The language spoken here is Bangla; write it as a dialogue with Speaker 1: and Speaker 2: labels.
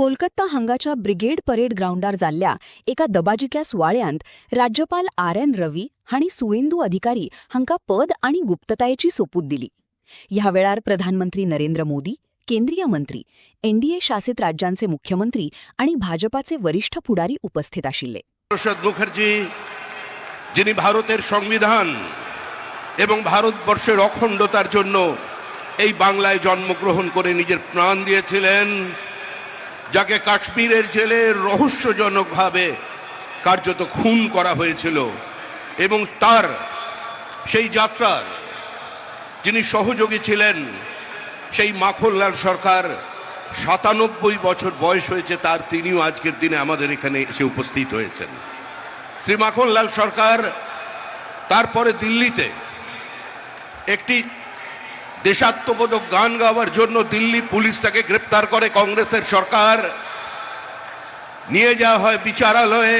Speaker 1: कोलकाता हांगाच्या ब्रिगेड परेड ग्राउंडार जाल्ल्या एका दबाजिक्या सुवाळ्यांत राज्यपाल आर.एन. रवी हांणी सुवेंदू अधिकारी हांकां पद आनी गुप्ततायेची सोपूत दिली. ह्या वेळार प्रधानमंत्री नरेंद्र मोदी, केंद्रीय मंत्री, एनडीए शासित राज्यांचे मुख्यमंत्री आणि भाजपाचे वरिष्ठ फुडारी उपस्थित आशिल्ले.
Speaker 2: প্রসাদ মুখার্জি যিনি ভারতের সংবিধান এবং ভারতবর্ষের অখণ্ডতার জন্য এই বাংলায় জন্মগ্রহণ করে নিজের প্রাণ দিয়েছিলেন, যাকে কাশ্মীরের জেলে রহস্যজনকভাবে কার্যত খুন করা হয়েছিল এবং তার সেই যাত্রার যিনি সহযোগী ছিলেন সেই মাখনলাল সরকার ৯৭ বছর বয়স হয়েছে তার, তিনিও আজকের দিনে আমাদের এখানে এসে উপস্থিত হয়েছেন। শ্রী মাখনলাল সরকার তারপরে দিল্লিতে একটি দেশাত্মবোধক গান গাওয়ার জন্য দিল্লি পুলিশ তাকে গ্রেপ্তার করে, কংগ্রেসের সরকার নিয়ে যাওয়া হয় বিচারালয়ে।